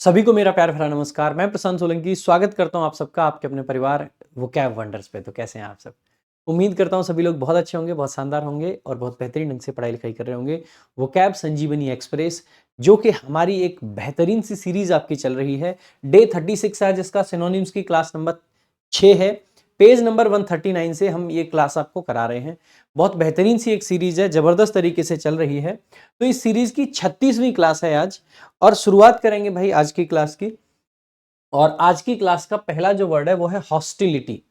सभी को मेरा प्यार भरा नमस्कार। मैं प्रशांत सोलंकी स्वागत करता हूं आप सबका आपके अपने परिवार वोकैब वंडर्स पे। तो कैसे हैं आप सब? उम्मीद करता हूं सभी लोग बहुत अच्छे होंगे, बहुत शानदार होंगे और बहुत बेहतरीन ढंग से पढ़ाई लिखाई कर रहे होंगे। वोकैब संजीवनी एक्सप्रेस जो कि हमारी एक बेहतरीन सी सीरीज आपकी चल रही है, डे 36 है जिसका सिनोनिम्स की क्लास नंबर 6 है। पेज नंबर 139 से हम ये क्लास आपको करा रहे हैं। बहुत बेहतरीन सी एक सीरीज है, जबरदस्त तरीके से चल रही है। तो इस सीरीज की 36वीं क्लास है आज और शुरुआत करेंगे भाई आज की क्लास की। और आज की क्लास का पहला जो वर्ड है वो है हॉस्टिलिटी।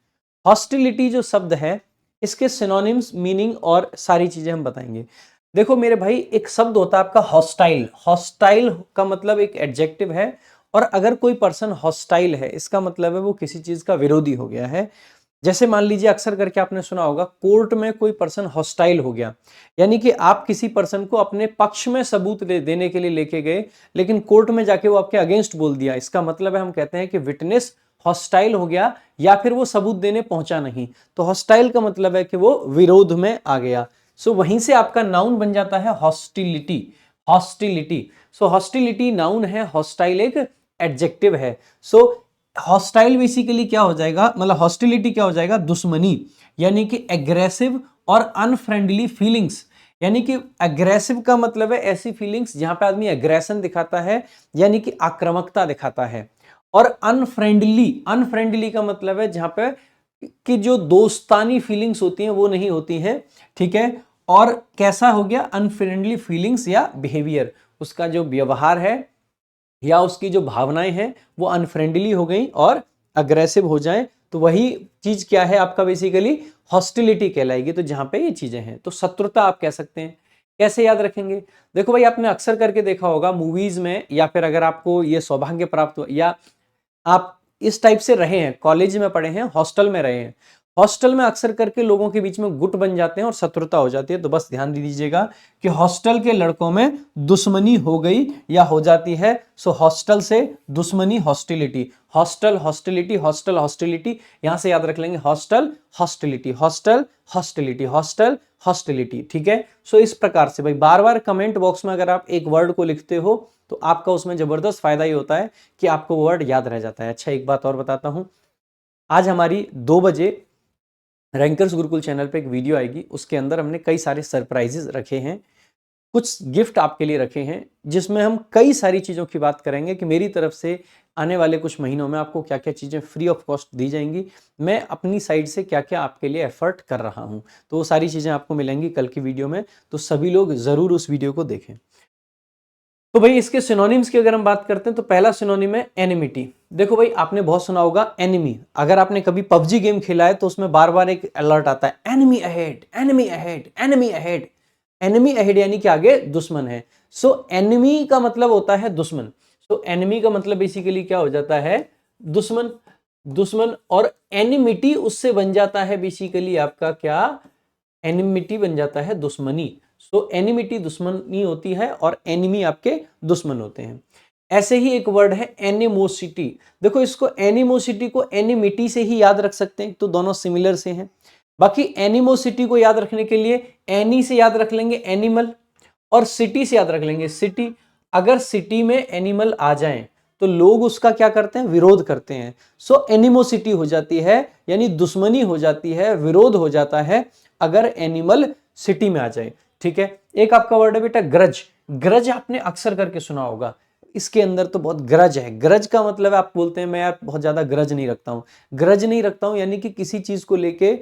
हॉस्टिलिटी जो शब्द है इसके सिनोनिम्स, मीनिंग और सारी चीजें हम बताएंगे। देखो मेरे भाई, एक शब्द होता है आपका हॉस्टाइल। हॉस्टाइल का मतलब एक एडजेक्टिव है और अगर कोई पर्सन हॉस्टाइल है इसका मतलब है वो किसी चीज का विरोधी हो गया है। जैसे मान लीजिए अक्सर करके आपने सुना होगा कोर्ट में कोई पर्सन हॉस्टाइल हो गया, यानी कि आप किसी पर्सन को अपने पक्ष में सबूत देने के लिए लेके गए लेकिन कोर्ट में जाके वो आपके अगेंस्ट बोल दिया। इसका मतलब है हम कहते हैं कि विटनेस हॉस्टाइल हो गया या फिर वो सबूत देने पहुंचा नहीं। तो हॉस्टाइल का मतलब है कि वो विरोध में आ गया। सो वहीं से आपका नाउन बन जाता है हॉस्टिलिटी। हॉस्टिलिटी, सो हॉस्टिलिटी नाउन है, हॉस्टाइल एक एडजेक्टिव है। सो हॉस्टाइल बेसिकली क्या हो जाएगा, मतलब हॉस्टिलिटी क्या हो जाएगा, दुश्मनी, यानी कि एग्रेसिव और अनफ्रेंडली फीलिंग्स। यानी कि एग्रेसिव का मतलब है ऐसी फीलिंग्स जहां पे आदमी एग्रेशन दिखाता है, यानी कि आक्रामकता दिखाता है। और अनफ्रेंडली, अनफ्रेंडली का मतलब है जहां पे कि जो दोस्तानी फीलिंग्स होती हैं वो नहीं होती हैं, ठीक है। और कैसा हो गया, अनफ्रेंडली फीलिंग्स या बिहेवियर, उसका जो व्यवहार है या उसकी जो भावनाएं हैं वो अनफ्रेंडली हो गई और अग्रेसिव हो जाए, तो वही चीज क्या है आपका बेसिकली हॉस्टिलिटी कहलाएगी। तो जहां पे ये चीजें हैं तो शत्रुता आप कह सकते हैं। कैसे याद रखेंगे? देखो भाई, आपने अक्सर करके देखा होगा मूवीज में, या फिर अगर आपको ये सौभाग्य प्राप्त हो या आप इस टाइप से रहे हैं, कॉलेज में पढ़े हैं, हॉस्टल में रहे हैं, हॉस्टल में अक्सर करके लोगों के बीच में गुट बन जाते हैं और शत्रुता हो जाती है। तो बस ध्यान दे दीजिएगा कि हॉस्टल के लड़कों में दुश्मनी हो गई या हो जाती है। सो हॉस्टल से दुश्मनी, hostility, hostel hostility, hostel hostility, यहां से याद रख लेंगे hostel hostility, hostel hostility, hostel hostility, ठीक है। सो इस प्रकार से भाई बार बार कमेंट बॉक्स में अगर आप एक वर्ड को लिखते हो तो आपका उसमें जबरदस्त फायदा ही होता है कि आपको वो वर्ड याद रह जाता है। अच्छा, एक बात और बताता हूं, आज हमारी 2 बजे रैंकर्स गुरुकुल चैनल पे एक वीडियो आएगी, उसके अंदर हमने कई सारे सरप्राइजेस रखे हैं, कुछ गिफ्ट आपके लिए रखे हैं, जिसमें हम कई सारी चीज़ों की बात करेंगे कि मेरी तरफ से आने वाले कुछ महीनों में आपको क्या क्या चीज़ें फ्री ऑफ कॉस्ट दी जाएंगी, मैं अपनी साइड से क्या क्या आपके लिए एफर्ट कर रहा हूं। तो वो सारी चीज़ें आपको मिलेंगी कल की वीडियो में, तो सभी लोग ज़रूर उस वीडियो को देखें। तो भाई इसके सिनोनिम्स की अगर हम बात करते हैं तो पहला सिनोनिम है एनिमिटी। देखो भाई, आपने बहुत सुना होगा एनिमी। अगर आपने कभी पबजी गेम खेला है तो उसमें बार बार एक अलर्ट आता है, enemy ahead, enemy ahead, enemy ahead. Enemy ahead यानी कि आगे दुश्मन है। सो एनिमी का मतलब होता है दुश्मन। सो एनिमी का मतलब बेसिकली क्या हो जाता है, दुश्मन। दुश्मन और एनिमिटी उससे बन जाता है बेसिकली आपका क्या, एनिमिटी बन जाता है दुश्मनी। सो एनिमिटी दुश्मनी होती है और एनिमी आपके दुश्मन होते हैं। ऐसे ही एक वर्ड है एनिमोसिटी। देखो इसको, एनिमोसिटी को एनिमिटी से ही याद रख सकते हैं, तो दोनों सिमिलर से हैं। बाकी एनिमोसिटी को याद रखने के लिए एनी से याद रख लेंगे एनिमल, और सिटी से याद रख लेंगे सिटी। अगर सिटी में एनिमल आ जाएं तो लोग उसका क्या करते हैं, विरोध करते हैं। सो एनिमोसिटी हो जाती है, यानी दुश्मनी हो जाती है, विरोध हो जाता है अगर एनिमल सिटी में आ जाए, ठीक है। एक आपका वर्ड है बेटा ग्रज। ग्रज आपने अक्सर करके सुना होगा, इसके अंदर तो बहुत ग्रज है। ग्रज का मतलब है आप बोलते हैं मैं यार बहुत ज्यादा ग्रज नहीं रखता हूं। ग्रज नहीं रखता हूं यानी कि किसी चीज को लेके,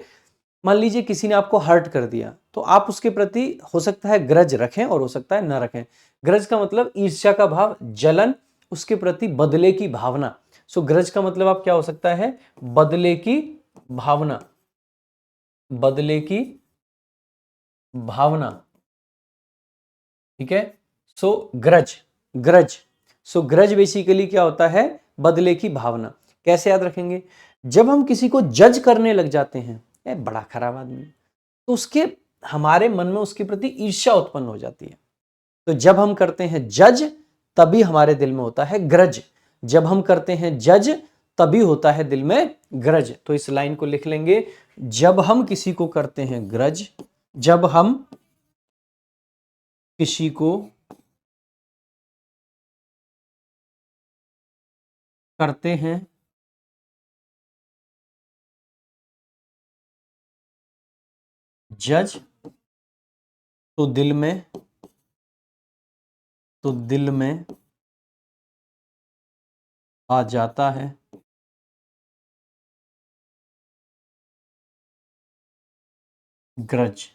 मान लीजिए किसी ने आपको हर्ट कर दिया तो आप उसके प्रति हो सकता है ग्रज रखें और हो सकता है ना रखें। ग्रज का मतलब ईर्ष्या का भाव, जलन, उसके प्रति बदले की भावना। सो ग्रज का मतलब आप क्या हो सकता है, बदले की भावना, बदले की भावना, ठीक है। सो ग्रज, ग्रज, सो ग्रज बेसिकली क्या होता है, बदले की भावना। कैसे याद रखेंगे, जब हम किसी को जज करने लग जाते हैं, ये बड़ा खराब आदमी, तो उसके, हमारे मन में उसके प्रति ईर्ष्या उत्पन्न हो जाती है। तो जब हम करते हैं जज तभी हमारे दिल में होता है ग्रज। जब हम करते हैं जज तभी होता है दिल में ग्रज। तो इस लाइन को लिख लेंगे, जब हम किसी को करते हैं ग्रज, जब हम किसी को करते हैं जज तो दिल में आ जाता है ग्रज।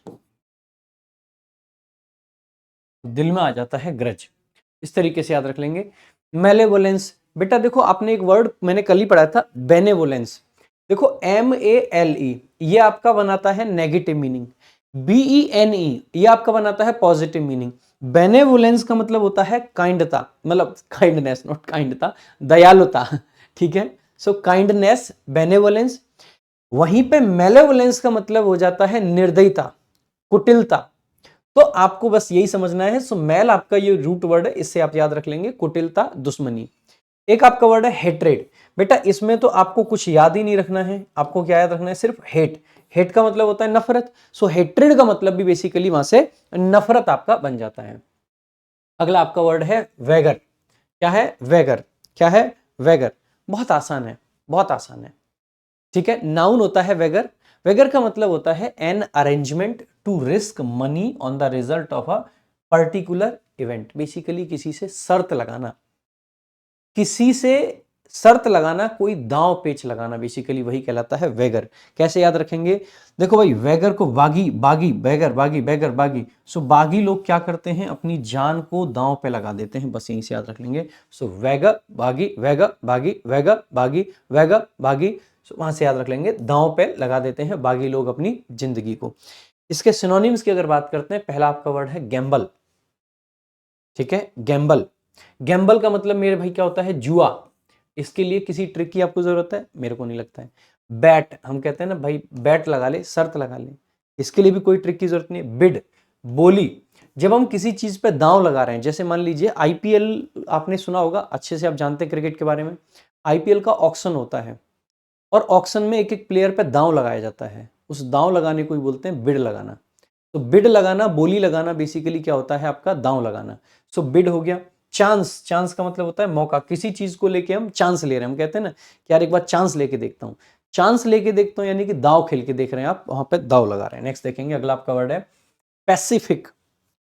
दिल में आ जाता है ग्रज, इस तरीके से याद रख लेंगे। मेलेवोलेंस, बेटा देखो आपने एक वर्ड मैंने कल ही पढ़ा था, बेनेवोलेंस। देखो MALE ये आपका बनाता है नेगेटिव मीनिंग, BENE ये आपका बनाता है पॉजिटिव मीनिंग। बेनेवोलेंस का मतलब होता है काइंडता, मतलब काइंडनेस, नॉट काइंडता, दयालुता, ठीक है। सो काइंडनेस, बेनेवोलेंस। वहीं पे मेलेवोलेंस का मतलब हो जाता है निर्दयता, कुटिलता। तो आपको बस यही समझना है। सो मेल आपका ये रूट वर्ड है, इससे आप याद रख लेंगे कुटिलता, दुश्मनी। एक आपका वर्ड है हेट्रेड, बेटा इसमें तो आपको कुछ याद ही नहीं रखना है, आपको क्या याद रखना है, सिर्फ हेट। हेट का मतलब होता है नफरत, सो हेट्रेड का मतलब भी बेसिकली वहां से नफरत आपका बन जाता है। अगला आपका वर्ड है वेगर। क्या है वेगर, क्या है वेगर, बहुत आसान है, बहुत आसान है, ठीक है। नाउन होता है वेगर। वेगर का मतलब होता है an arrangement to risk money on the result of a particular event. Basically किसी से शर्त लगाना, किसी से शर्त लगाना, कोई दांव पेच लगाना, बेसिकली वही कहलाता है वेगर। कैसे याद रखेंगे, देखो भाई वेगर को बागी, बागी बैगर, बागी बैगर बागी। सो बागी लोग क्या करते हैं, अपनी जान को दांव पे लगा देते हैं, बस यहीं से याद रख लेंगे। सो वेगर बागी, वेगर बागी, वेगर बागी, वेगर बागी। सो वहां से याद रख लेंगे, दांव पे लगा देते हैं बागी लोग अपनी जिंदगी को। इसके सिनोनिम्स की अगर बात करते हैं, पहला आपका वर्ड है गैम्बल, ठीक है, गैम्बल। गैम्बल का मतलब मेरे भाई क्या होता है, जुआ। इसके लिए किसी ट्रिक की आपको जरूरत है, मेरे को नहीं लगता है। बैट, हम कहते हैं ना भाई बैट लगा ले, शर्त लगा ले, इसके लिए भी कोई ट्रिक की जरूरत नहीं है। बिड, बोली, जब हम किसी चीज पे दांव लगा रहे हैं, जैसे मान लीजिए आईपीएल आपने सुना होगा, अच्छे से आप जानते हैं क्रिकेट के बारे में। आईपीएल का ऑक्शन होता है और ऑक्शन में एक एक प्लेयर पे दांव लगाया जाता है, उस दांव लगाने को ही बोलते हैं बिड लगाना। तो बिड लगाना, बोली लगाना, बेसिकली क्या होता है आपका दांव लगाना। सो बिड हो गया। चांस, चांस का मतलब होता है मौका, किसी चीज को लेके हम चांस ले रहे हैं, हम कहते हैं ना कि यार एक बार चांस लेके देखता हूं। चांस लेके देखता हूं यानी कि दाव खेल के देख रहे हैं आप, वहां पे दाव लगा रहे हैं। नेक्स्ट देखेंगे, अगला आपका वर्ड है पैसिफिक।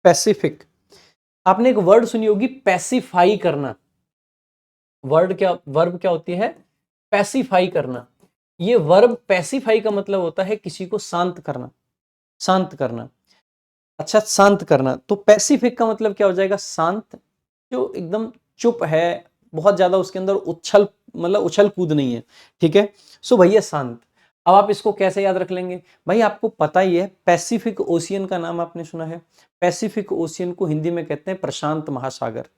पैसिफिक, आपने एक वर्ड सुनी होगी पैसिफाई करना। वर्ड क्या, वर्ब क्या होती है, पैसिफाई करना। ये वर्ब पैसिफाई का मतलब होता है किसी को शांत करना, शांत करना। अच्छा, शांत करना, तो पैसिफिक का मतलब क्या हो जाएगा, शांत, जो एकदम चुप है, बहुत ज्यादा उसके अंदर उछल, मतलब उछल कूद नहीं है, ठीक है। सो भैया शांत। अब आप इसको कैसे याद रख लेंगे, भाई आपको पता ही है पैसिफिक ओशियन का नाम आपने सुना है। पैसिफिक ओशियन को हिंदी में कहते हैं प्रशांत महासागर।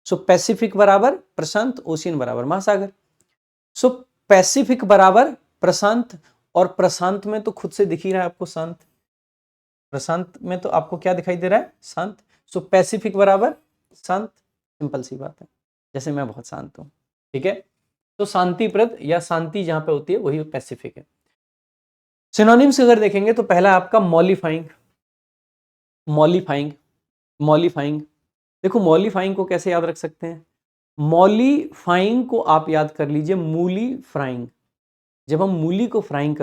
सो पैसिफिक बराबर प्रशांत, ओशियन बराबर महासागर। सो पैसिफिक बराबर प्रशांत, और प्रशांत में तो खुद से दिख ही रहा है आपको शांत, प्रशांत में तो आपको क्या दिखाई दे रहा है, शांत। सो पैसिफिक बराबर शांत, सिंपल सी बात है, जैसे मैं बहुत शांत हूं, ठीक है। तो शांतिप्रद या शांति जहां पे होती है वही पैसिफिक है। सिनोनिम्स अगर देखेंगे तो पहला आपका मॉलिफाइंग, मॉलिफाइंग, मॉलिफाइंग। देखो मॉलिफाइंग को कैसे याद रख सकते हैं, मॉलिफाइंग को आप याद कर लीजिए मूली फ्राइंग। जब हम मूली को फ्राई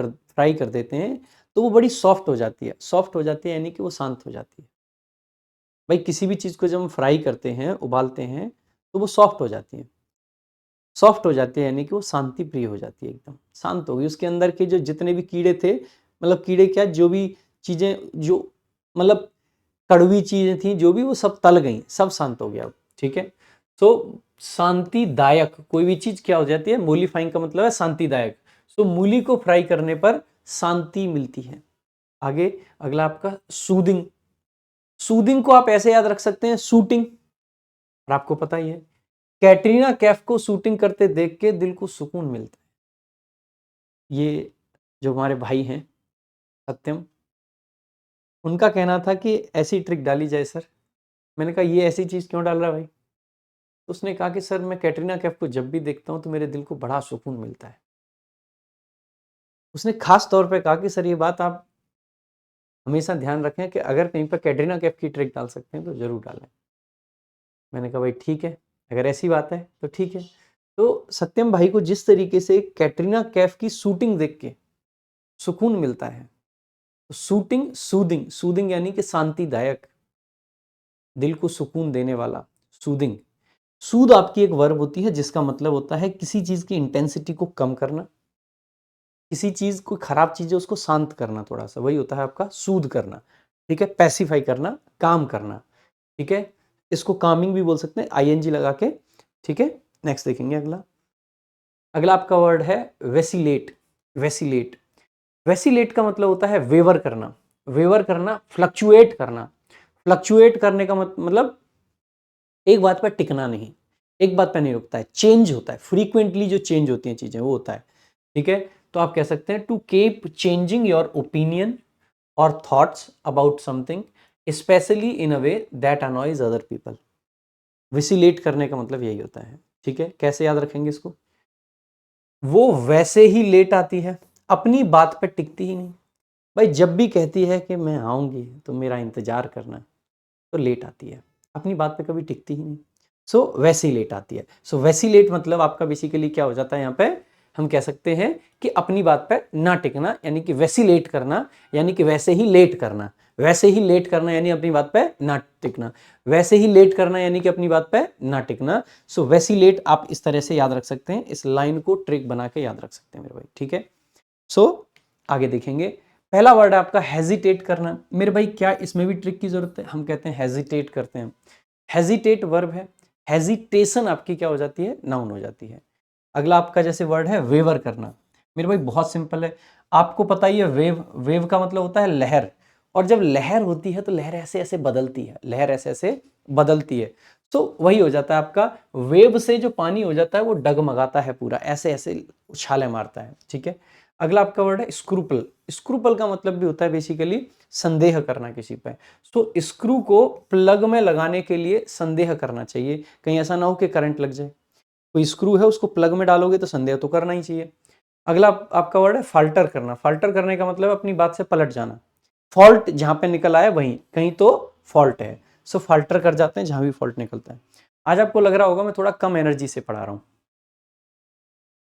कर देते हैं तो वो बड़ी सॉफ्ट हो जाती है, सॉफ्ट हो जाती है यानी कि वो शांत हो जाती है। भाई किसी भी चीज को जब हम फ्राई करते हैं, उबालते हैं, तो वो सॉफ्ट हो जाती है, सॉफ्ट हो जाती है यानी कि वो शांति प्रिय हो जाती है, एकदम शांत हो गई। उसके अंदर के जो जितने भी कीड़े थे, मतलब कीड़े क्या, जो भी चीजें, जो मतलब कड़वी चीजें थी, जो भी, वो सब तल गई, सब शांत हो गया, ठीक है। तो शांतिदायक कोई भी चीज क्या हो जाती है, मूलीफाइंग का मतलब है शांतिदायक। तो मूली को फ्राई करने पर शांति मिलती है। आगे अगला आपका सूदिंग। सूदिंग को आप ऐसे याद रख सकते हैं शूटिंग, और आपको पता ही है कैटरीना कैफ को शूटिंग करते देख के दिल को सुकून मिलता है। ये जो हमारे भाई हैं सत्यम, उनका कहना था कि ऐसी ट्रिक डाली जाए सर। मैंने कहा ये ऐसी चीज क्यों डाल रहा है भाई, तो उसने कहा कि सर मैं कैटरीना कैफ को जब भी देखता हूं तो मेरे दिल को बड़ा सुकून मिलता है। उसने खास तौर पे कहा कि सर ये बात आप हमेशा ध्यान रखें कि अगर कहीं पर कैटरीना कैफ की ट्रिक डाल सकते हैं तो जरूर डालें। मैंने कहा भाई ठीक है, अगर ऐसी बात है तो ठीक है। तो सत्यम भाई को जिस तरीके से कैटरीना कैफ की शूटिंग देख के सुकून मिलता है, तो शूटिंग सूदिंग, सूदिंग यानी कि शांतिदायक, दिल को सुकून देने वाला, सूदिंग। सूद आपकी एक वर्ब होती है जिसका मतलब होता है किसी चीज की इंटेंसिटी को कम करना, किसी चीज को, खराब चीज है उसको शांत करना थोड़ा सा, वही होता है आपका सूद करना। ठीक है, पैसिफाई करना, काम करना। ठीक है, इसको कामिंग भी बोल सकते हैं आईएनजी लगा के। ठीक है, नेक्स्ट देखेंगे अगला। अगला आपका वर्ड है वेसिलेट। वेसिलेट, वेसिलेट का मतलब होता है वेवर करना, वेवर करना, फ्लक्चुएट करना। फ्लक्चुएट करने का मतलब एक बात पर टिकना नहीं, एक बात पर नहीं रुकता है, चेंज होता है, फ्रीक्वेंटली जो चेंज होती हैं चीजें वो होता है। ठीक है, तो आप कह सकते हैं to keep changing your opinion और thoughts about something specially in a way that annoys other people. Vacillate करने का मतलब यही होता है। ठीक है, कैसे याद रखेंगे इसको? वो वैसे ही लेट आती है, अपनी बात पे टिकती ही नहीं। भाई जब भी कहती है कि मैं आऊंगी तो मेरा इंतजार करना, तो लेट आती है, अपनी बात पे कभी टिकती ही नहीं। सो वैसे ही लेट आती है। सो वैसी लेट मतलब आपका बेसिकली क्या हो जाता है यहाँ पे, हम कह सकते हैं कि अपनी बात पे ना टिकना, यानी कि वैसी लेट करना, यानी कि वैसे ही लेट करना। वैसे ही लेट करना यानी अपनी बात पे ना टिकना, वैसे ही लेट करना यानी कि अपनी बात पे ना टिकना। सो वैसी लेट आप इस तरह से याद रख सकते हैं, इस लाइन को ट्रिक बना के याद रख सकते हैं मेरे भाई। ठीक है, सो आगे देखेंगे। पहला वर्ड है आपका हेजिटेट करना। मेरे भाई क्या इसमें भी ट्रिक की जरूरत है? हम कहते हैं हेजिटेट करते हैं, हेजिटेट वर्ब है, हेजिटेशन आपकी क्या हो जाती है? नाउन हो जाती है। अगला आपका जैसे वर्ड है वेवर करना। मेरे भाई बहुत सिंपल है, आपको पता ही है वेव, वेव का मतलब होता है लहर, और जब लहर होती है तो लहर ऐसे ऐसे बदलती है, लहर ऐसे ऐसे बदलती है। तो वही हो जाता है आपका, वेव से जो पानी हो जाता है वो डगमगाता है पूरा, ऐसे ऐसे उछाले मारता है। ठीक है, अगला आपका वर्ड है स्क्रूपल। स्क्रूपल का मतलब भी होता है बेसिकली संदेह करना किसी पे। तो स्क्रू को प्लग में लगाने के लिए संदेह करना चाहिए, कहीं ऐसा ना हो कि करंट लग जाए। कोई स्क्रू है उसको प्लग में डालोगे तो संदेह तो करना ही चाहिए। अगला आपका वर्ड है फाल्टर करना। फाल्टर करने का मतलब अपनी बात से पलट जाना, फॉल्ट जहां पे निकल आया वहीं कहीं तो फॉल्ट है, सो फाल्टर कर जाते हैं जहां भी फॉल्ट निकलता है। आज आपको लग रहा होगा मैं थोड़ा कम एनर्जी से पढ़ा रहा हूँ,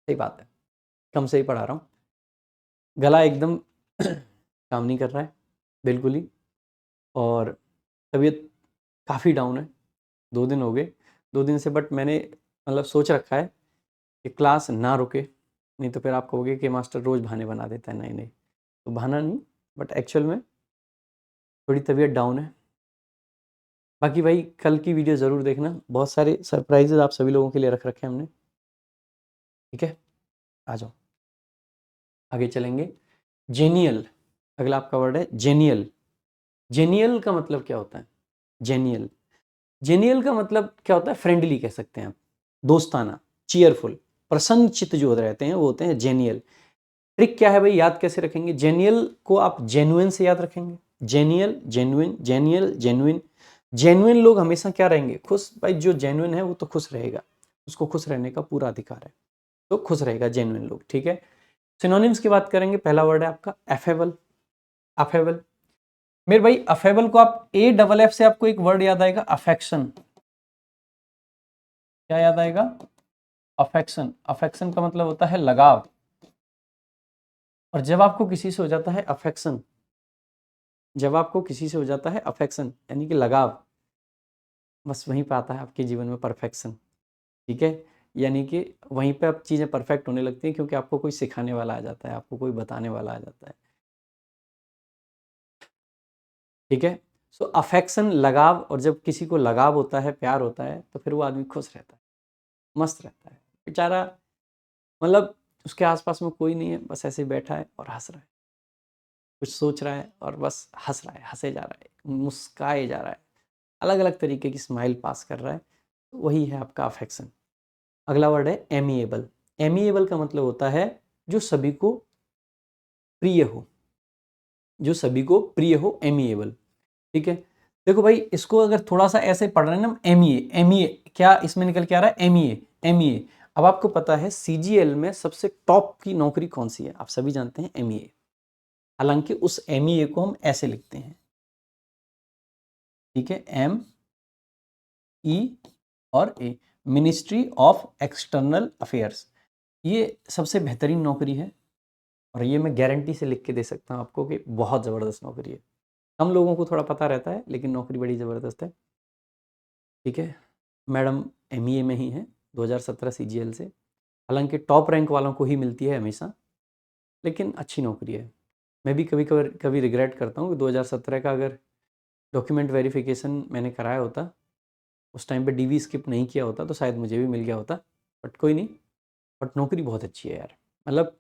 सही बात है, कम से ही पढ़ा रहा हूँ, गला एकदम काम नहीं कर रहा है बिल्कुल ही, और तबीयत काफ़ी डाउन है। 2 दिन हो गए, 2 दिन से, बट मैंने मतलब सोच रखा है कि क्लास ना रुके, नहीं तो फिर आप कहोगे कि मास्टर रोज़ बहाने बना देता है। नहीं नहीं, तो बहाना नहीं, बट एक्चुअल में थोड़ी तबीयत डाउन है। बाकी भाई कल की वीडियो ज़रूर देखना, बहुत सारे सरप्राइजेज आप सभी लोगों के लिए रख रखे हैं हमने। ठीक है, आ जाओ आगे चलेंगे। जेनियल, अगला आपका वर्ड है जेनियल। जेनियल का मतलब क्या होता है? जेनियल, जेनियल का मतलब क्या होता है? फ्रेंडली कह सकते हैं आप, दोस्ताना, चीयरफुल, प्रसन्नचित्त जो रहते हैं वो होते हैं जेनियल। ट्रिक क्या है भाई, याद कैसे रखेंगे? जेनियल को आप जेन्युइन से याद रखेंगे, genial genuine, genial genuine. Genuine लोग हमेशा क्या रहेंगे? खुश। भाई जो जेन्युइन है वो तो खुश रहेगा, उसको खुश रहने का पूरा अधिकार है, तो खुश रहेगा जेन्युइन लोग। ठीक है, सिनोनिम्स की बात करेंगे। पहला वर्ड है आपका अफेबल। अफेबल, मेरे भाई अफेबल को आप AFF से आपको एक वर्ड याद आएगा, अफेक्शन। क्या याद आएगा? अफेक्शन। अफेक्शन का मतलब होता है लगाव, और जब आपको किसी से हो जाता है अफेक्शन, जब आपको किसी से हो जाता है अफेक्शन यानी कि लगाव, बस वहीं पे आता है आपके जीवन में परफेक्शन। ठीक है, यानी कि वहीं पे अब चीज़ें परफेक्ट होने लगती हैं, क्योंकि आपको कोई सिखाने वाला आ जाता है, आपको कोई बताने वाला आ जाता है। ठीक है, सो अफेक्शन लगाव, और जब किसी को लगाव होता है, प्यार होता है, तो फिर वो आदमी खुश रहता है, मस्त रहता है बेचारा। मतलब उसके आसपास में कोई नहीं है, बस ऐसे ही बैठा है और हंस रहा है, कुछ सोच रहा है और बस हंस रहा है, हंसे जा रहा है, मुस्काए जा रहा है, अलग अलग तरीके की स्माइल पास कर रहा है, तो वही है आपका अफेक्शन। अगला वर्ड है एमिएबल। एमिएबल का मतलब होता है जो सभी को प्रिय हो, जो सभी को प्रिय हो, एमिएबल। ठीक है, देखो भाई इसको अगर थोड़ा सा ऐसे पढ़ रहे हैं ना, एमईए, एमईए क्या इसमें निकल के आ रहा है? MEA, MEA. अब आपको पता है सीजीएल में सबसे टॉप की नौकरी कौन सी है? आप सभी जानते हैं, एमईए। हालांकि उस एमईए को हम ऐसे लिखते हैं, ठीक है, M E और A। Ministry of external affairs. ये सबसे बेहतरीन नौकरी है और ये मैं गारंटी से लिख के दे सकता हूँ आपको कि बहुत ज़बरदस्त नौकरी है। हम लोगों को थोड़ा पता रहता है लेकिन नौकरी बड़ी ज़बरदस्त है। ठीक है, मैडम एमईए में ही हैं 2017 सीजीएल से। हालांकि टॉप रैंक वालों को ही मिलती है हमेशा, लेकिन अच्छी नौकरी है। मैं भी कभी रिग्रेट करता हूँ कि 2017 का अगर डॉक्यूमेंट वेरिफिकेशन मैंने कराया होता, उस टाइम पे डीवी स्किप नहीं किया होता तो शायद मुझे भी मिल गया होता, बट कोई नहीं। बट नौकरी बहुत अच्छी है यार, मतलब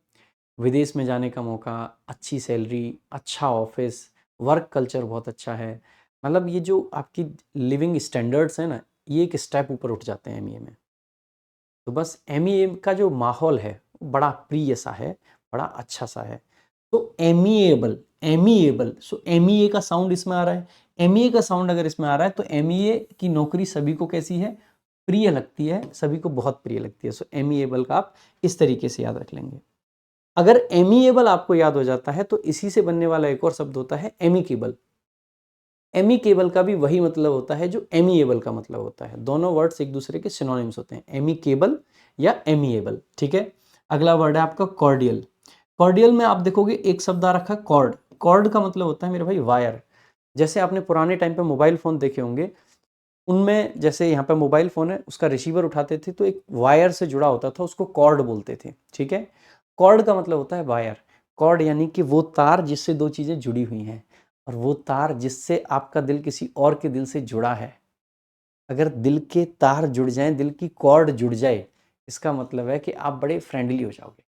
विदेश में जाने का मौका, अच्छी सैलरी, अच्छा ऑफिस, वर्क कल्चर बहुत अच्छा है। मतलब ये जो आपकी लिविंग स्टैंडर्ड्स हैं ना, ये एक स्टेप ऊपर उठ जाते हैं एमईए में। तो बस एमईए का जो माहौल है बड़ा प्रिय सा है, बड़ा अच्छा सा है। तो एमीएबल, एमीएबल, सो एमईए का साउंड इसमें आ रहा है। एमईए का साउंड अगर इसमें आ रहा है तो एमईए की नौकरी सभी को कैसी है, प्रिय लगती है, सभी को बहुत प्रिय लगती है। सो एमीएबल का आप इस तरीके से याद रख लेंगे। अगर एमीएबल आपको याद हो जाता है तो इसी से बनने वाला एक और शब्द होता है एमिकेबल। एमिकेबल का भी वही मतलब होता है जो एमीएबल का मतलब होता है। दोनों वर्ड्स एक दूसरे के सिनोनिम्स होते हैं, एमिकेबल या एमीएबल। ठीक है, अगला वर्ड है आपका कॉर्डियल। कॉर्डियल में आप देखोगे एक शब्द आ रखा है कॉर्ड। कॉर्ड का मतलब होता है मेरे भाई वायर। जैसे आपने पुराने टाइम पे मोबाइल फ़ोन देखे होंगे, उनमें जैसे यहाँ पे मोबाइल फ़ोन है, उसका रिसीवर उठाते थे तो एक वायर से जुड़ा होता था, उसको कॉर्ड बोलते थे। ठीक है, कॉर्ड का मतलब होता है वायर। कॉर्ड यानी कि वो तार जिससे दो चीज़ें जुड़ी हुई हैं, और वो तार जिससे आपका दिल किसी और के दिल से जुड़ा है। अगर दिल के तार जुड़ जाएं, दिल की कॉर्ड जुड़ जाए, इसका मतलब है कि आप बड़े फ्रेंडली हो जाओगे,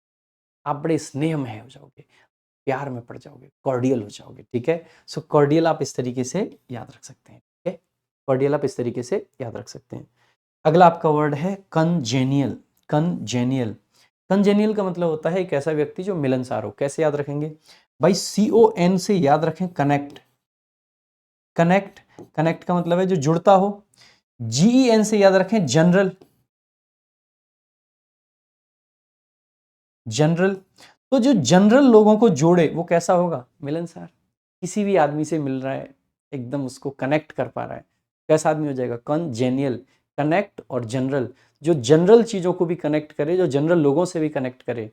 आप बड़े स्नेहमय हो जाओगे, प्यार में पड़ जाओगे, कॉर्डियल हो जाओगे। ठीक है, सो कॉर्डियल आप इस तरीके से याद रख सकते हैं। ठीक है, कॉर्डियल आप इस तरीके से याद रख सकते हैं। अगला आपका वर्ड है कंजेनियल। कंजेनियल, कंजेनियल का मतलब होता है एक ऐसा व्यक्ति जो मिलनसार हो। कैसे याद रखेंगे भाई, CON से याद रखें कनेक्ट। कनेक्ट, कनेक्ट का मतलब है जो जुड़ता हो। GEN से याद रखें जनरल। जनरल, तो जो जनरल लोगों को जोड़े वो कैसा होगा, मिलनसार। किसी भी आदमी से मिल रहा है, एकदम उसको कनेक्ट कर पा रहा है, कैसा आदमी हो जाएगा, कंजेनियल। कनेक्ट और जनरल, जो जनरल चीज़ों को भी कनेक्ट करे, जो जनरल लोगों से भी कनेक्ट करे,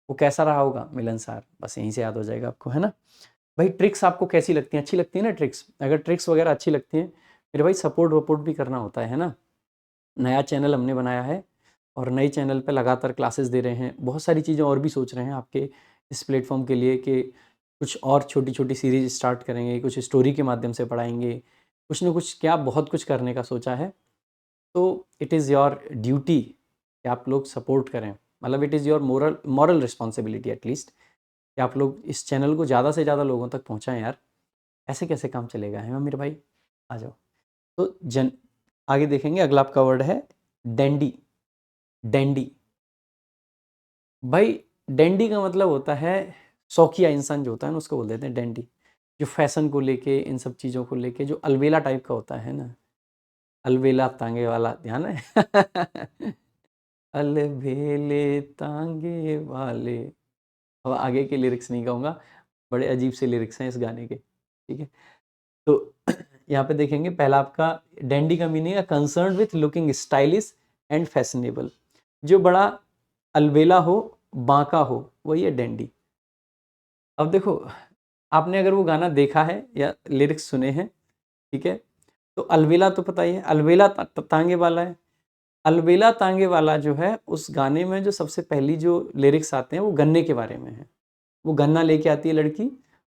वो कैसा रहा होगा, मिलनसार। बस यहीं से याद हो जाएगा आपको, है ना। भाई ट्रिक्स आपको कैसी लगती हैं, अच्छी लगती है ना ट्रिक्स। अगर ट्रिक्स वगैरह अच्छी लगती हैं, फिर भाई सपोर्ट वपोर्ट भी करना होता है ना। नया चैनल हमने बनाया है और नए चैनल पे लगातार क्लासेस दे रहे हैं, बहुत सारी चीज़ें और भी सोच रहे हैं आपके इस प्लेटफॉर्म के लिए, कि कुछ और छोटी छोटी सीरीज स्टार्ट करेंगे, कुछ स्टोरी के माध्यम से पढ़ाएंगे, कुछ ना कुछ, क्या बहुत कुछ करने का सोचा है। तो इट इज़ योर ड्यूटी कि आप लोग सपोर्ट करें, मतलब it is your moral moral responsibility at least, कि आप लोग इस चैनल को ज़्यादा से ज़्यादा लोगों तक पहुँचाएँ यार। ऐसे कैसे काम चलेगा, है ना मेरे भाई। आ जाओ। तो आगे देखेंगे, अगला आपका वर्ड है डैंडी। डैंडी, भाई डैंडी का मतलब होता है शौकिया इंसान जो होता है ना, उसको बोल देते हैं डैंडी। जो फैशन को लेके, इन सब चीज़ों को लेके, जो अलबेला टाइप का होता है ना, अलबेला तांगे वाला, ध्यान है। अलबेले तांगे वाले। अब आगे के लिरिक्स नहीं गाऊंगा, बड़े अजीब से लिरिक्स हैं इस गाने के। ठीक है, तो यहाँ पे देखेंगे पहला आपका डैंडी का मीनिंग है concern with looking stylish and fashionable. जो बड़ा अलबेला हो, बांका हो, वही है डैंडी। अब देखो, आपने अगर वो गाना देखा है या लिरिक्स सुने हैं, ठीक है, तो अलबेला तो पता ही है, अलबेला तांगे वाला है। अलबेला तांगे वाला जो है, उस गाने में जो सबसे पहली जो लिरिक्स आते हैं वो गन्ने के बारे में है। वो गन्ना लेके आती है लड़की,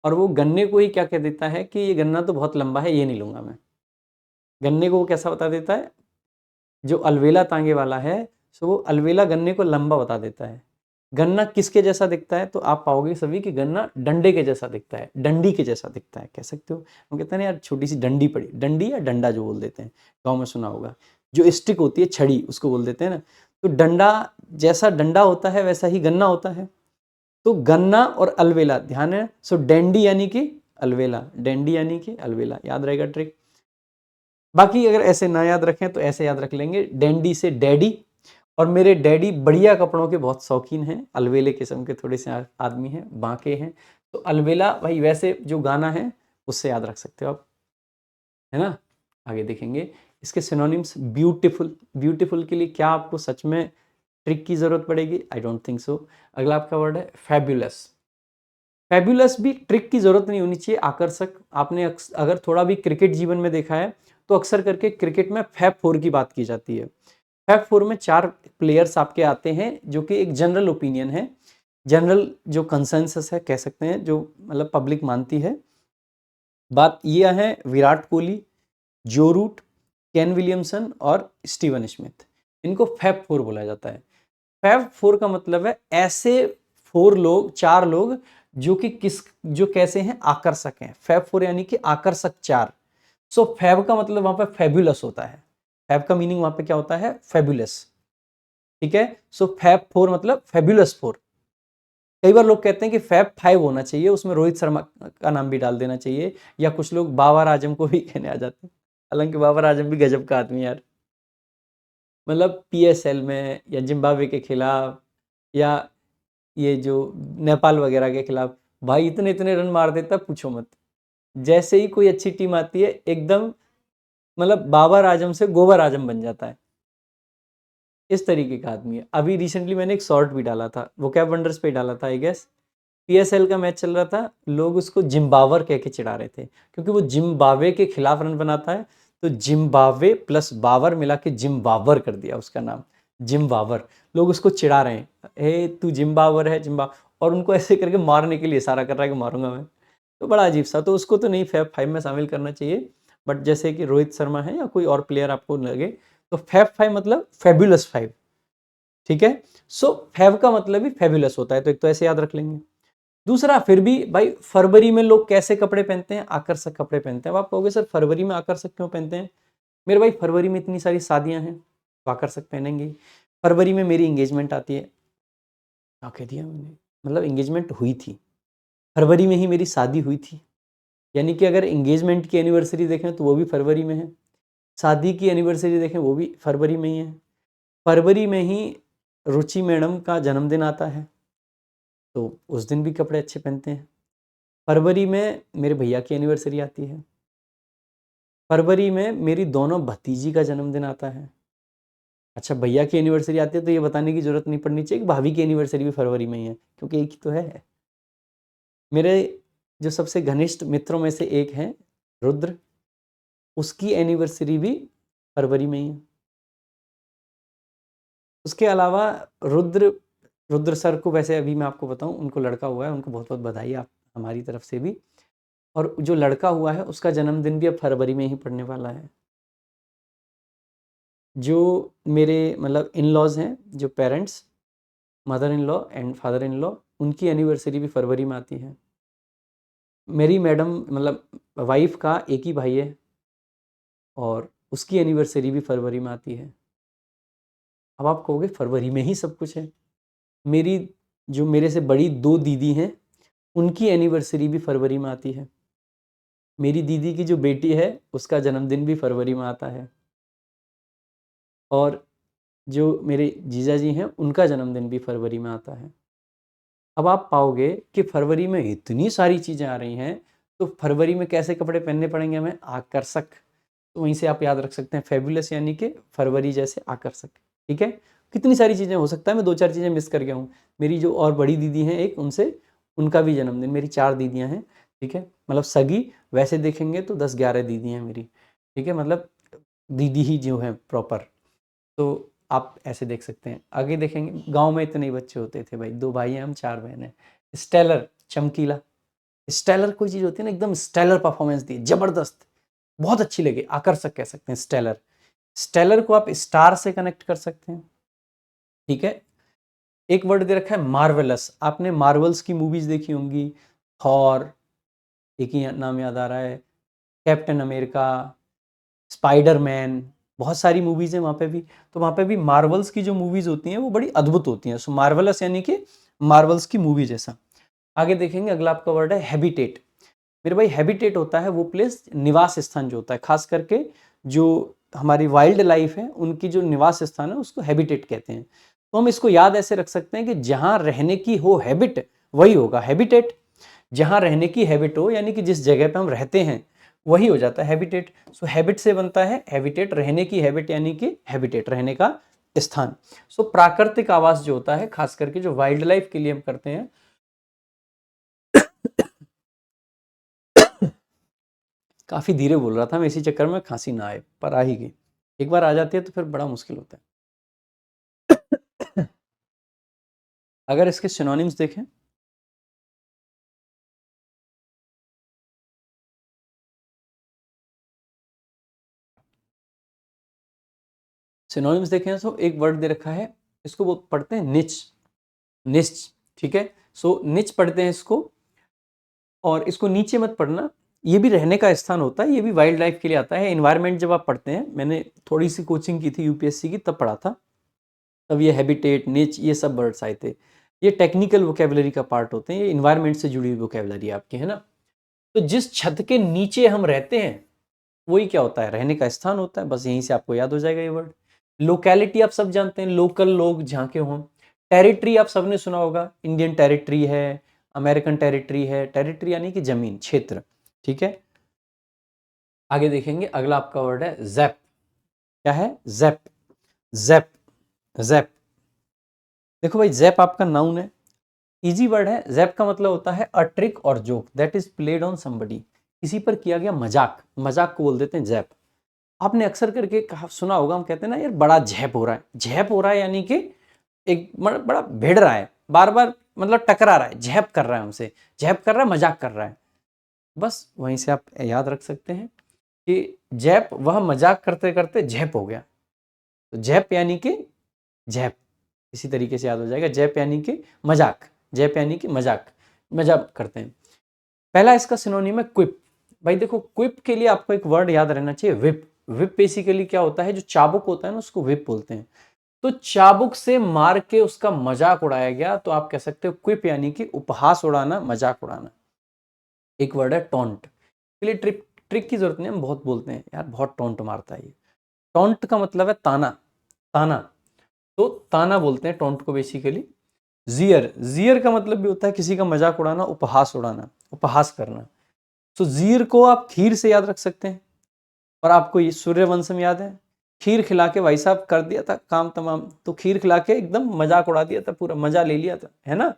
और वो गन्ने को ही क्या कह देता है कि ये गन्ना तो बहुत लंबा है, ये नहीं लूंगा मैं। गन्ने को वो कैसा बता देता है, जो अलबेला तांगे वाला है, सो वो अलबेला गन्ने को लंबा बता देता है। गन्ना किसके जैसा दिखता है, तो आप पाओगे सभी कि गन्ना डंडे के जैसा दिखता है, डंडी के जैसा दिखता है, कह सकते हो। वो कहते हैं ना यार, छोटी सी डंडी पड़ी, डंडी या डंडा जो बोल देते हैं, गाँव में सुना होगा। जो स्टिक होती है, छड़ी, उसको बोल देते हैं ना। तो डंडा, जैसा डंडा होता है वैसा ही गन्ना होता है। तो गन्ना और अलबेला, ध्यान है। सो डेंडी यानी कि अलबेला, डेंडी यानी कि अलबेला, याद रहेगा ट्रिक। बाकी अगर ऐसे ना याद रखें तो ऐसे याद रख लेंगे, डेंडी से डैडी। और मेरे डैडी बढ़िया कपड़ों के बहुत शौकीन हैं, अलबेले किस्म के थोड़े से आदमी हैं, बांके हैं। तो अलबेला भाई वैसे जो गाना है उससे याद रख सकते हो आप, है ना। आगे देखेंगे, इसके सिनोनिम्स ब्यूटीफुल, ब्यूटीफुल के लिए क्या आपको सच में ट्रिक की ज़रूरत पड़ेगी? I don't think so. अगला आपका वर्ड है फैबुलस। फैबुलस भी ट्रिक की ज़रूरत नहीं होनी चाहिए, आकर्षक। आपने अगर थोड़ा भी क्रिकेट जीवन में देखा है तो अक्सर करके क्रिकेट में फैब फोर की बात की जाती है। फैब फोर में 4 प्लेयर्स आपके आते हैं जो कि एक जनरल ओपिनियन है, जनरल जो कंसेंसस है कह सकते हैं, जो मतलब पब्लिक मानती है। बात ये है विराट कोहली, जो रूट, केन विलियमसन और स्टीवन स्मिथ। इनको फैब फोर बोला जाता है। फैब फोर का मतलब है ऐसे 4 लोग, 4 लोग जो कि जो कैसे हैं, आकर्षक हैं। फैब फोर यानी कि आकर्षक 4। सो फैब का मतलब वहां पे फैबुलस होता है। फैब का मीनिंग वहां पे क्या होता है? फैबुलस। ठीक है। सो फैब फोर मतलब फैबुलस 4। कई बार लोग कहते हैं कि फैब 5 होना चाहिए, उसमें रोहित शर्मा का नाम भी डाल देना चाहिए, या कुछ लोग बाबर आजम को भी कहने आ जाते हैं। हालांकि बाबर आजम भी गजब का आदमी यार, मतलब पीएसएल में या जिम्बाब्वे के खिलाफ या ये जो नेपाल वगैरह के खिलाफ भाई इतने इतने रन मार देता, पूछो मत। जैसे ही कोई अच्छी टीम आती है एकदम मतलब बाबर आजम से गोबर आजम बन जाता है, इस तरीके का आदमी है। अभी रिसेंटली मैंने एक शॉर्ट भी डाला था, वो क्या वंडर्स पे डाला था आई गेस। पीएसएल का मैच चल रहा था, लोग उसको जिम्बावर कह के चिढ़ा रहे थे क्योंकि वो जिम्बाब्वे के खिलाफ रन बनाता है, तो जिम्बाब्वे प्लस बावर मिला के जिम्बावर कर दिया उसका नाम, जिम्बावर। लोग उसको चिढ़ा रहे हैं, ए तू जिम्बावर है, और उनको ऐसे करके मारने के लिए इशारा कर रहा है कि मारूंगा मैं। तो बड़ा अजीब सा, तो उसको तो नहीं फैब 5 में शामिल करना चाहिए। बट जैसे कि रोहित शर्मा है या कोई और प्लेयर आपको लगे, तो फैब 5 मतलब फैबुलस 5। ठीक है। सो फैब का मतलब ही फैबुलस होता है, तो एक तो ऐसे याद रख लेंगे। दूसरा, फिर भी भाई फरवरी में लोग कैसे कपड़े पहनते हैं? आकर्षक कपड़े पहनते हैं। अब आप कहोगे सर फरवरी में आकर्षक क्यों पहनते हैं? मेरे भाई फरवरी में इतनी सारी शादियां हैं, तो आकर्षक पहनेंगे। फरवरी में मेरी एंगेजमेंट आती है, क्या कह दिया मैंने, मतलब एंगेजमेंट हुई थी फरवरी में ही, मेरी शादी हुई थी। यानी कि अगर एंगेजमेंट की एनिवर्सरी देखें तो वो भी फरवरी में है, शादी की एनिवर्सरी देखें वो भी फरवरी में ही है। फरवरी में ही रुचि मैडम का जन्मदिन आता है, तो उस दिन भी कपड़े अच्छे पहनते हैं। फरवरी में मेरे भैया की एनिवर्सरी आती है। फरवरी में मेरी दोनों भतीजी का जन्मदिन आता है। अच्छा, भैया की एनिवर्सरी आती है तो ये बताने की ज़रूरत नहीं पड़नी चाहिए कि भाभी की एनिवर्सरी भी फरवरी में ही है, क्योंकि एक ही तो है। मेरे जो सबसे घनिष्ठ मित्रों में से एक हैं रुद्र, उसकी एनिवर्सरी भी फरवरी में ही है। उसके अलावा रुद्र रुद्र सर को, वैसे अभी मैं आपको बताऊं, उनको लड़का हुआ है, उनको बहुत बहुत बधाई आप हमारी तरफ से भी। और जो लड़का हुआ है उसका जन्मदिन भी अब फरवरी में ही पड़ने वाला है। जो मेरे मतलब इन लॉज हैं, जो parents, mother in law and father in law, उनकी एनिवर्सरी भी फरवरी में आती है। मेरी मैडम मतलब वाइफ का एक ही भाई है और उसकी एनिवर्सरी भी फरवरी में आती है। अब आप कहोगे फरवरी में ही सब कुछ है। मेरी जो मेरे से बड़ी 2 दीदी हैं, उनकी एनिवर्सरी भी फरवरी में आती है। मेरी दीदी की जो बेटी है उसका जन्मदिन भी फरवरी में आता है, और जो मेरे जीजा जी हैं उनका जन्मदिन भी फरवरी में आता है। अब आप पाओगे कि फरवरी में इतनी सारी चीज़ें आ रही हैं, तो फरवरी में कैसे कपड़े पहनने पड़ेंगे हमें? आकर्षक। तो वहीं से आप याद रख सकते हैं फैबुलस यानी कि फरवरी जैसे आकर्षक। ठीक है। कितनी सारी चीज़ें हो सकता है मैं 2-4 चीज़ें मिस कर गया हूँ। मेरी जो और बड़ी दीदी हैं एक, उनसे उनका भी जन्मदिन, मेरी 4 दीदियाँ हैं। ठीक है, मतलब सगी वैसे देखेंगे तो 10-11 दीदी हैं मेरी। ठीक है, मतलब दीदी ही जो है प्रॉपर। तो आप ऐसे देख सकते हैं। आगे देखेंगे, गाँव में इतने ही बच्चे होते थे भाई, 2 भाई हैं हम, 4 बहन हैं। स्टेलर, चमकीला। स्टेलर कोई चीज़ होती है ना, एकदम स्टेलर परफॉर्मेंस दी, ज़बरदस्त, बहुत अच्छी लगी, आकर्षक कह सकते हैं स्टेलर। स्टेलर को आप स्टार से कनेक्ट कर सकते हैं। ठीक है। एक वर्ड दे रखा है मार्वेलस। आपने मार्वल्स की मूवीज देखी होंगी, थॉर, एक ही नाम याद आ रहा है, कैप्टन अमेरिका, स्पाइडरमैन, बहुत सारी मूवीज हैं वहाँ पे भी। तो वहाँ पे भी मार्वल्स की जो मूवीज होती हैं वो बड़ी अद्भुत होती हैं। सो मार्वलस यानी कि मार्वल्स की मूवी जैसा। आगे देखेंगे, अगला आपका वर्ड है हैबिटेट। मेरे भाई हैबिटेट होता है वो प्लेस, निवास स्थान जो होता है, खास करके जो हमारी वाइल्ड लाइफ है उनकी जो निवास स्थान है उसको हैबिटेट कहते हैं। तो हम इसको याद ऐसे रख सकते हैं कि जहाँ रहने की हो हैबिट, वही होगा हैबिटेट। जहाँ रहने की हैबिट हो यानी कि जिस जगह पे हम रहते हैं वही हो जाता है हैबिटेट। सो हैबिट से बनता है हैबिटेट, रहने की हैबिट यानी कि हैबिटेट, रहने का स्थान। सो प्राकृतिक आवास जो होता है, खास करके जो वाइल्ड लाइफ के लिए हम करते हैं, काफी धीरे बोल रहा था मैं, इसी चक्कर में खांसी ना आए, पर आ ही गई। एक बार आ जाती है तो फिर बड़ा मुश्किल होता है। अगर इसके सिनोनिम्स देखें, सिनोनिम्स देखें तो एक वर्ड दे रखा है, इसको वो पढ़ते हैं निच, निच, ठीक है। सो निच पढ़ते हैं इसको, और इसको नीचे मत पढ़ना, ये भी रहने का स्थान होता है, ये भी वाइल्ड लाइफ के लिए आता है। एनवायरमेंट जब आप पढ़ते हैं, मैंने थोड़ी सी कोचिंग की थी यूपीएससी की, तब पढ़ा था, तब ये हैबिटेट, निच, ये सब वर्ड्स आए थे। ये टेक्निकल वोकेबलरी का पार्ट होते हैं, ये इन्वायरमेंट से जुड़ी हुई वोकेबलरी आपकी, है ना। तो जिस छत के नीचे हम रहते हैं वही क्या होता है, रहने का स्थान होता है। बस यहीं से आपको याद हो जाएगा ये वर्ड। लोकेलिटी आप सब जानते हैं, लोकल, लोग जहाँ के हों। टेरिटरी आप सबने सुना होगा, इंडियन टेरिटरी है, अमेरिकन टेरिटरी है। टेरिटरी यानी कि जमीन, क्षेत्र, ठीक है। आगे देखेंगे, अगला आपका वर्ड है जैप। क्या है? JAP, JAP, JAP. देखो भाई, जैप आपका नाउन है, इजी वर्ड है। जैप का मतलब होता है अ ट्रिक और joke that is played on somebody, किसी पर किया गया मजाक, मजाक को बोल देते हैं जैप। आपने अक्सर करके कहा सुना होगा, हम कहते हैं ना यार बड़ा झैप हो रहा है। झैप हो रहा है यानी कि एक बड़ा भिड़ रहा है, बार बार मतलब टकरा रहा है, झैप कर रहा है हमसे, झैप कर रहा है, मजाक कर रहा है। बस वहीं से आप याद रख सकते हैं कि झैप, वह मजाक करते करते झैप हो गया। तो झैप यानी कि झैप, इसी तरीके से याद हो जाएगा। झैप यानी कि मजाक, झैप यानी कि मजाक, मजाक करते हैं। पहला इसका सिनोनिम है क्विप। भाई देखो, क्विप के लिए आपको एक वर्ड याद रहना चाहिए, विप। विप बेसिकली क्या होता है, जो चाबुक होता है ना, उसको विप बोलते हैं। तो चाबुक से मार के उसका मजाक उड़ाया गया, तो आप कह सकते हो क्विप यानी कि उपहास उड़ाना, मजाक उड़ाना। एक वर्ड है टॉन्ट, के लिए ट्रिक ट्रिक की जरूरत नहीं, हम बहुत बोलते हैं यार बहुत टॉन्ट मारता है ये। टॉन्ट का मतलब है ताना, ताना। तो ताना बोलते हैं टॉन्ट को बेसिकली। जियर, जियर का मतलब भी होता है किसी का मजाक उड़ाना, उपहास उड़ाना, उपहास करना। तो जीर को आप खीर से याद रख सकते हैं। और आपको ये सूर्यवंशम याद है, खीर खिला के भाई साहब कर दिया था काम तमाम। तो खीर खिला के एकदम मजाक उड़ा दिया था, पूरा मजा ले लिया था, है ना।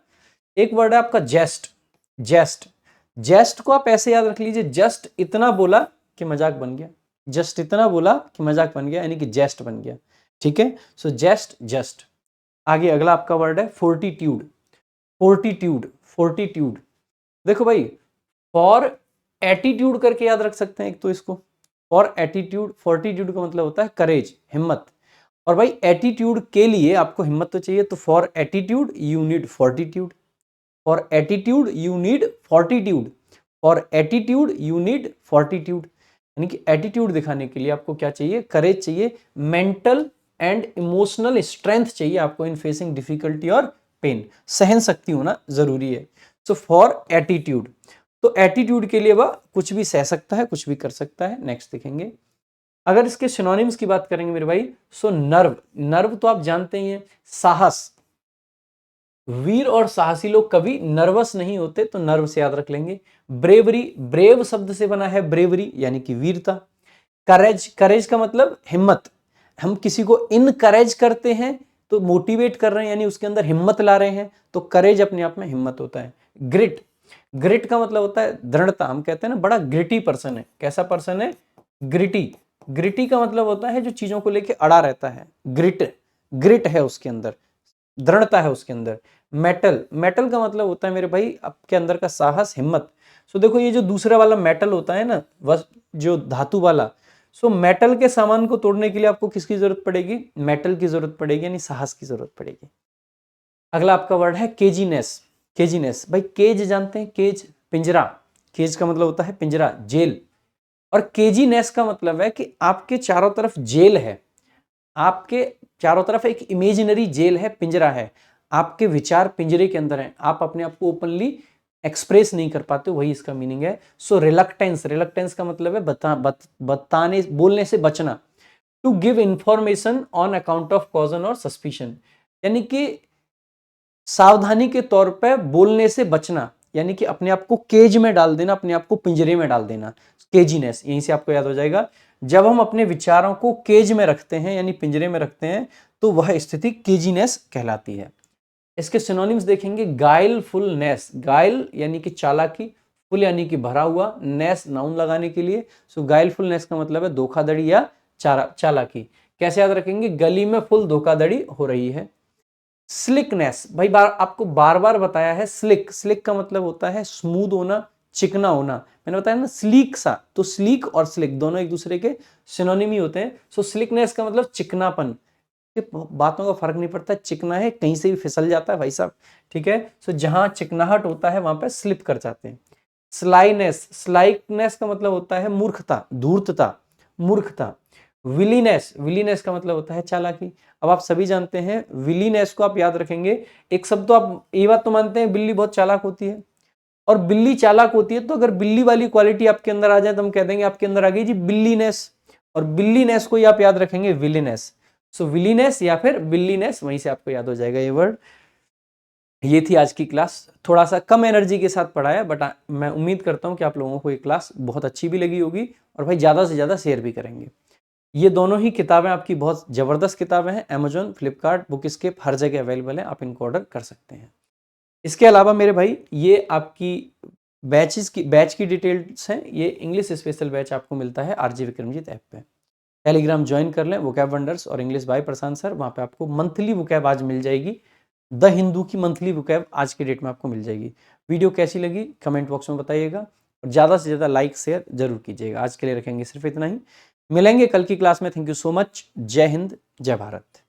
एक वर्ड है आपका जेस्ट, जेस्ट। जेस्ट को आप ऐसे याद रख लीजिए, जस्ट इतना बोला कि मजाक बन गया, जस्ट इतना बोला कि मजाक बन गया, यानी कि जेस्ट बन गया, ठीक है। सो जेस्ट, जस्ट। आगे अगला आपका वर्ड है फोर्टिट्यूड, फोर्टिट्यूड, फोर्टिट्यूड। देखो भाई, फॉर एटीट्यूड करके याद रख सकते हैं एक तो इसको, फॉर एटीट्यूड। फोर्टिट्यूड का मतलब होता है करेज, हिम्मत। और भाई एटीट्यूड के लिए आपको हिम्मत तो चाहिए, तो for attitude you need fortitude, for attitude you need fortitude, for attitude you need fortitude. यानी कि एटीट्यूड दिखाने के लिए आपको क्या चाहिए, करेज चाहिए, मेंटल एंड इमोशनल स्ट्रेंथ चाहिए आपको इन फेसिंग डिफिकल्टी और पेन, सहन शक्ति होना जरूरी है। सो फॉर एटीट्यूड, तो एटीट्यूड के लिए वह कुछ भी सह सकता है, कुछ भी कर सकता है। नेक्स्ट देखेंगे, अगर इसके सिनोनिम्स की बात करेंगे मेरे भाई, सो नर्व, नर्व तो आप जानते ही हैं, साहस। वीर और साहसी लोग कभी नर्वस नहीं होते, तो नर्व से याद रख लेंगे। ब्रेवरी, ब्रेव शब्द से बना है ब्रेवरी, यानी कि वीरता। करेज, करेज का मतलब हिम्मत। हम किसी को इनकरेज करते हैं तो मोटिवेट कर रहे हैं, यानी उसके अंदर हिम्मत ला रहे हैं, तो करेज अपने आप में हिम्मत होता है। ग्रिट, ग्रिट का मतलब होता है दृढ़ता। हम कहते हैं ना बड़ा ग्रिटी पर्सन है, कैसा पर्सन है, ग्रिटी। ग्रिटी का मतलब होता है जो चीजों को लेके अड़ा रहता है, ग्रिट, ग्रिट है उसके अंदर, दृढ़ता है उसके अंदर। मेटल, मेटल का मतलब होता है मेरे भाई आपके अंदर का साहस, हिम्मत। सो देखो, ये जो दूसरा वाला मेटल होता है ना, वह जो धातु वाला, सो मेटल के सामान को तोड़ने के लिए आपको किसकी जरूरत पड़ेगी, मेटल की जरूरत पड़ेगी, यानी साहस की जरूरत पड़ेगी। अगला आपका वर्ड है केजीनेस, केजीनेस। भाई केज जानते हैं, केज, पिंजरा। केज का मतलब होता है पिंजरा, जेल। और केजीनेस का मतलब है कि आपके चारों तरफ जेल है, आपके चारों तरफ एक इमेजिनरी जेल है, पिंजरा है। आपके विचार पिंजरे के अंदर हैं, आप अपने आप को ओपनली एक्सप्रेस नहीं कर पाते, वही इसका मीनिंग है। सो रिलक्टेंस, रिलक्टेंस का मतलब है बताने, बोलने से बचना। To give information on account of caution और सस्पिशन, यानी कि सावधानी के तौर पर बोलने से बचना, यानी कि अपने आप को केज में डाल देना, अपने आप को पिंजरे में डाल देना, केजीनेस, यहीं से आपको याद हो जाएगा। जब हम अपने विचारों को केज में रखते हैं यानी पिंजरे में रखते हैं तो वह स्थिति केजीनेस कहलाती है। इसके सिनोनिम्स देखेंगे, गाइलफुलनेस, गाइल यानी कि चालाकी, फुल यानी कि भरा हुआ, नेस नाउन लगाने के लिए। सो गाइलफुलनेस का मतलब है धोखाधड़ी या चालाकी। कैसे याद रखेंगे, गली में फुल धोखाधड़ी हो रही है। स्लिकनेस, भाई आपको बार बार बताया है, स्लिक, स्लिक का मतलब होता है स्मूथ होना, चिकना होना। मैंने बताया ना स्लीक सा, तो स्लीक और स्लिक दोनों एक दूसरे के सिनोनिम ही होते हैं। सो स्लिकनेस का मतलब चिकनापन, बातों का फर्क नहीं पड़ता, चिकना है कहीं से भी फिसल जाता है भाई साहब, ठीक है। सो जहां चिकनाहट होता है वहां पे स्लिप कर जाते हैं। स्लाइनेस, स्लाइकनेस का मतलब होता है मूर्खता, धूर्तता, मूर्खता। विलीनेस, विलीनेस का मतलब होता है चालाकी। अब आप सभी जानते हैं विलीनेस को आप याद रखेंगे, एक शब्द तो आप ये बात तो मानते हैं बिल्ली बहुत चालाक होती है, और बिल्ली चालाक होती है तो अगर बिल्ली वाली क्वालिटी आपके अंदर आ जाए तो हम कह देंगे आपके अंदर आ गई जी बिल्लीनेस, और बिल्लीनेस को ही आप याद रखेंगे विलीनेस। सो विलीनेस या फिर बिल्लीनेस, वहीं से आपको याद हो जाएगा ये वर्ड। ये थी आज की क्लास, थोड़ा सा कम एनर्जी के साथ पढ़ाया, बट मैं उम्मीद करता हूँ कि आप लोगों को ये क्लास बहुत अच्छी भी लगी होगी, और भाई ज़्यादा से ज़्यादा शेयर भी करेंगे। ये दोनों ही किताबें आपकी बहुत ज़बरदस्त किताबें हैं, अमेजोन, फ्लिपकार्ट, बुक स्किप, हर जगह अवेलेबल है, आप इनको ऑर्डर कर सकते हैं। इसके अलावा मेरे भाई ये आपकी बैच की डिटेल्स हैं, ये इंग्लिश स्पेशल बैच आपको मिलता है आरजे विक्रमजीत ऐप पे। टेलीग्राम ज्वाइन कर लें, वोकैब वंडर्स और इंग्लिश बाय प्रशांत सर, वहाँ पे आपको मंथली वोकैब आज मिल जाएगी। द हिंदू की मंथली वोकैब आज की डेट में आपको मिल जाएगी। वीडियो कैसी लगी कमेंट बॉक्स में बताइएगा, और ज़्यादा से ज़्यादा लाइक शेयर जरूर कीजिएगा। आज के लिए रखेंगे सिर्फ इतना ही, मिलेंगे कल की क्लास में। थैंक यू सो मच, जय हिंद, जय भारत।